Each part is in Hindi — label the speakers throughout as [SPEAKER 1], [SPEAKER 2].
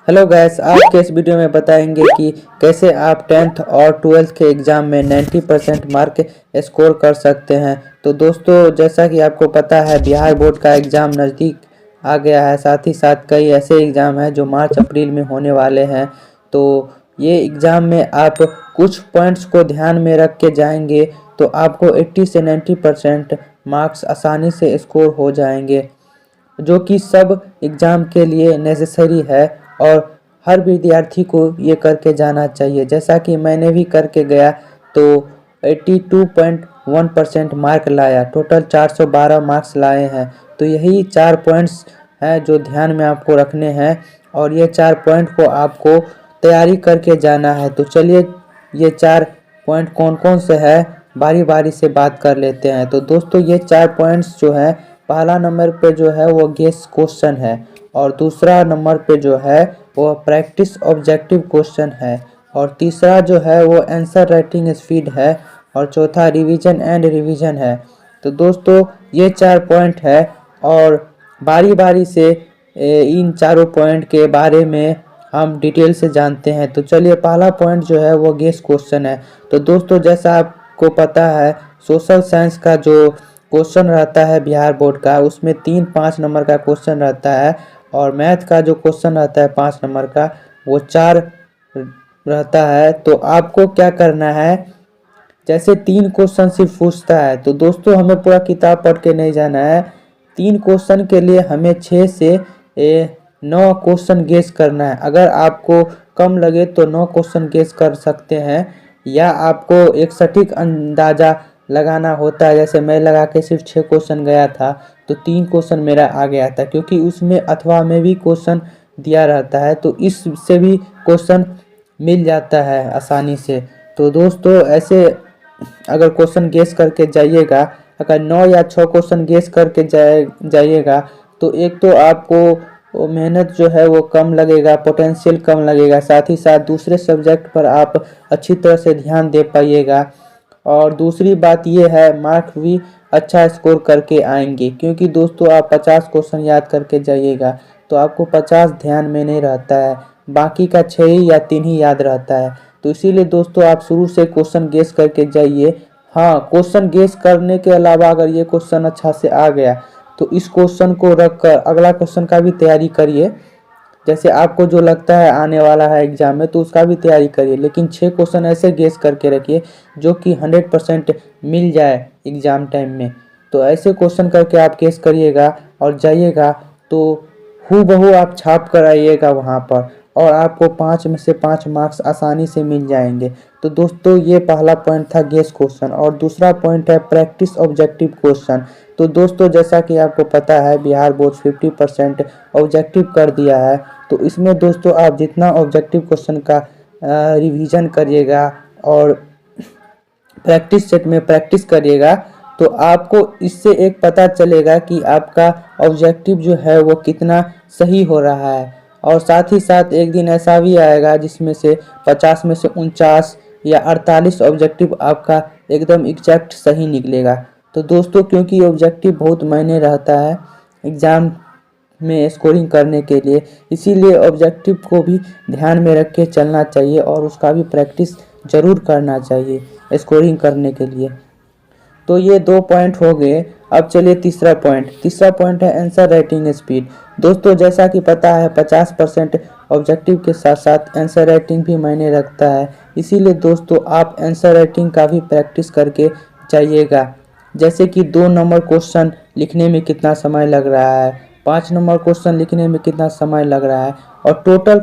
[SPEAKER 1] हेलो गैस, आज के इस वीडियो में बताएंगे कि कैसे आप 10th और 12th के एग्ज़ाम में 90% मार्क स्कोर कर सकते हैं। तो दोस्तों, जैसा कि आपको पता है, बिहार बोर्ड का एग्ज़ाम नज़दीक आ गया है। साथ ही साथ कई ऐसे एग्ज़ाम हैं जो मार्च अप्रैल में होने वाले हैं। तो ये एग्ज़ाम में आप कुछ पॉइंट्स को ध्यान में रख के जाएंगे तो आपको 80 से 90% मार्क्स आसानी से स्कोर हो जाएंगे, जो कि सब एग्ज़ाम के लिए नेसेसरी है और हर विद्यार्थी को ये करके जाना चाहिए। जैसा कि मैंने भी करके गया तो 82.1% मार्क लाया। टोटल 412 मार्क्स लाए हैं। तो यही 4 पॉइंट्स हैं जो ध्यान में आपको रखने हैं और ये 4 पॉइंट को आपको तैयारी करके जाना है। तो चलिए, ये 4 पॉइंट कौन कौन से हैं बारी बारी से बात कर लेते हैं। तो दोस्तों, ये 4 पॉइंट्स जो है, पहला नंबर पे जो है वो गेस क्वेश्चन है, और दूसरा नंबर पे जो है वो प्रैक्टिस ऑब्जेक्टिव क्वेश्चन है, और तीसरा जो है वो आंसर राइटिंग स्पीड है, और चौथा रिवीजन एंड रिवीजन है। तो दोस्तों, ये 4 पॉइंट है और बारी बारी से इन चारों पॉइंट के बारे में हम डिटेल से जानते हैं। तो चलिए, पहला पॉइंट जो है वो गेस क्वेश्चन है। तो दोस्तों, जैसा आपको पता है, सोशल साइंस का जो क्वेश्चन रहता है बिहार बोर्ड का, उसमें 3-5 नंबर का क्वेश्चन रहता है, और मैथ का जो क्वेश्चन रहता है 5 नंबर का, वो 4 रहता है। तो आपको क्या करना है, जैसे 3 क्वेश्चन सिर्फ पूछता है, तो दोस्तों हमें पूरा किताब पढ़ के नहीं जाना है। 3 क्वेश्चन के लिए हमें 6 से 9 क्वेश्चन गेस करना है। अगर आपको कम लगे तो 9 क्वेश्चन गेस कर सकते हैं, या आपको एक सटीक अंदाज़ा लगाना होता है। जैसे मैं लगा के सिर्फ 6 क्वेश्चन गया था तो 3 क्वेश्चन मेरा आ गया था, क्योंकि उसमें अथवा में भी क्वेश्चन दिया रहता है, तो इससे भी क्वेश्चन मिल जाता है आसानी से। तो दोस्तों, ऐसे अगर क्वेश्चन गेस करके जाइएगा, अगर 9 या 6 क्वेश्चन गेस करके जाइएगा, तो एक तो आपको वो मेहनत जो है वो कम लगेगा, पोटेंशियल कम लगेगा, साथ ही साथ दूसरे सब्जेक्ट पर आप अच्छी तरह से ध्यान दे पाइएगा। और दूसरी बात ये है, मार्क्स भी अच्छा स्कोर करके आएंगे, क्योंकि दोस्तों आप 50 क्वेश्चन याद करके जाइएगा तो आपको 50 ध्यान में नहीं रहता है, बाकी का 6 ही या 3 ही याद रहता है। तो इसीलिए दोस्तों, आप शुरू से क्वेश्चन गेस करके जाइए। हाँ, क्वेश्चन गेस करने के अलावा अगर ये क्वेश्चन अच्छा से आ गया तो इस क्वेश्चन को रख कर अगला क्वेश्चन का भी तैयारी करिए। जैसे आपको जो लगता है आने वाला है एग्जाम में, तो उसका भी तैयारी करिए, लेकिन 6 क्वेश्चन ऐसे गेस करके रखिए जो कि 100% मिल जाए एग्जाम टाइम में। तो ऐसे क्वेश्चन करके आप गेस करिएगा और जाइएगा, तो हूबहू आप छाप कर आइएगा वहाँ पर, और आपको 5 में से 5 मार्क्स आसानी से मिल जाएंगे। तो दोस्तों, ये पहला पॉइंट था गेस क्वेश्चन, और दूसरा पॉइंट है प्रैक्टिस ऑब्जेक्टिव क्वेश्चन। तो दोस्तों, जैसा कि आपको पता है, बिहार बोर्ड 50% ऑब्जेक्टिव कर दिया है। तो इसमें दोस्तों आप जितना ऑब्जेक्टिव क्वेश्चन का रिवीजन करिएगा और प्रैक्टिस सेट में प्रैक्टिस करिएगा, तो आपको इससे एक पता चलेगा कि आपका ऑब्जेक्टिव जो है वो कितना सही हो रहा है। और साथ ही साथ एक दिन ऐसा भी आएगा जिसमें से 50 में से 49 या 48 ऑब्जेक्टिव आपका एकदम एग्जैक्ट सही निकलेगा। तो दोस्तों, क्योंकि ऑब्जेक्टिव बहुत मायने रहता है एग्ज़ाम में स्कोरिंग करने के लिए, इसीलिए ऑब्जेक्टिव को भी ध्यान में रख के चलना चाहिए और उसका भी प्रैक्टिस ज़रूर करना चाहिए स्कोरिंग करने के लिए। तो ये 2 पॉइंट हो गए। अब चलिए तीसरा पॉइंट है आंसर राइटिंग स्पीड। दोस्तों, जैसा कि पता है, 50% ऑब्जेक्टिव के साथ साथ आंसर राइटिंग भी मायने रखता है। इसीलिए दोस्तों, आप आंसर राइटिंग का भी प्रैक्टिस करके जाइएगा। जैसे कि 2 नंबर क्वेश्चन लिखने में कितना समय लग रहा है, 5 नंबर क्वेश्चन लिखने में कितना समय लग रहा है, और टोटल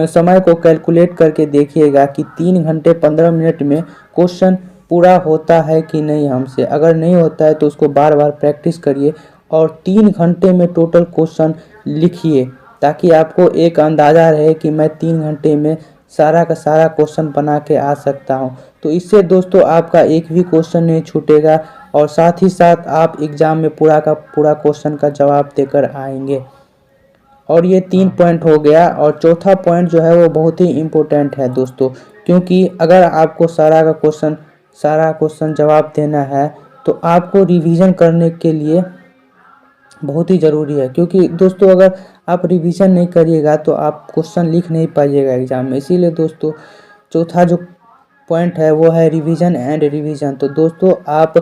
[SPEAKER 1] समय को कैलकुलेट करके देखिएगा कि 3 घंटे 15 मिनट में क्वेश्चन पूरा होता है कि नहीं हमसे। अगर नहीं होता है तो उसको बार बार प्रैक्टिस करिए और 3 घंटे में टोटल क्वेश्चन लिखिए, ताकि आपको एक अंदाज़ा रहे कि मैं 3 घंटे में सारा का सारा क्वेश्चन बना के आ सकता हूँ। तो इससे दोस्तों आपका एक भी क्वेश्चन नहीं छूटेगा, और साथ ही साथ आप एग्ज़ाम में पूरा का पूरा क्वेश्चन का जवाब देकर आएंगे। और ये 3 पॉइंट हो गया। और चौथा पॉइंट जो है वो बहुत ही इम्पोर्टेंट है दोस्तों, क्योंकि अगर आपको सारा क्वेश्चन जवाब देना है तो आपको रिवीजन करने के लिए बहुत ही ज़रूरी है, क्योंकि दोस्तों अगर आप रिवीजन नहीं करिएगा तो आप क्वेश्चन लिख नहीं पाइएगा एग्ज़ाम में। इसीलिए दोस्तों चौथा जो पॉइंट है वो है रिवीजन एंड रिवीजन। तो दोस्तों आप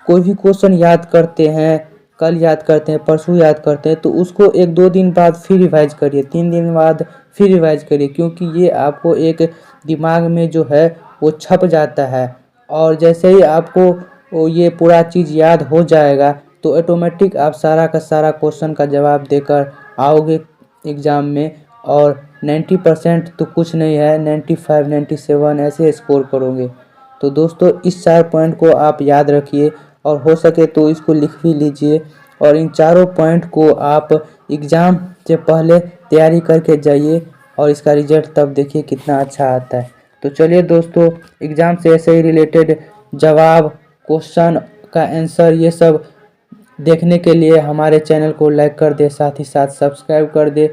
[SPEAKER 1] कोई भी क्वेश्चन याद करते हैं, कल याद करते हैं, परसों याद करते हैं, तो उसको 1-2 दिन बाद फिर रिवाइज करिए, 3 दिन बाद फिर रिवाइज करिए, क्योंकि ये आपको एक दिमाग में जो है वो छप जाता है। और जैसे ही आपको ये पूरा चीज़ याद हो जाएगा तो ऑटोमेटिक आप सारा का सारा क्वेश्चन का जवाब देकर आओगे एग्ज़ाम में, और 90% तो कुछ नहीं है, 95 97 ऐसे स्कोर करोगे। तो दोस्तों इस 4 पॉइंट को आप याद रखिए, और हो सके तो इसको लिख भी लीजिए, और इन चारों पॉइंट को आप एग्ज़ाम से पहले तैयारी करके जाइए, और इसका रिजल्ट तब देखिए कितना अच्छा आता है। तो चलिए दोस्तों, एग्ज़ाम से ऐसे ही रिलेटेड जवाब, क्वेश्चन का आंसर, ये सब देखने के लिए हमारे चैनल को लाइक कर दे, साथ ही साथ सब्सक्राइब कर दे।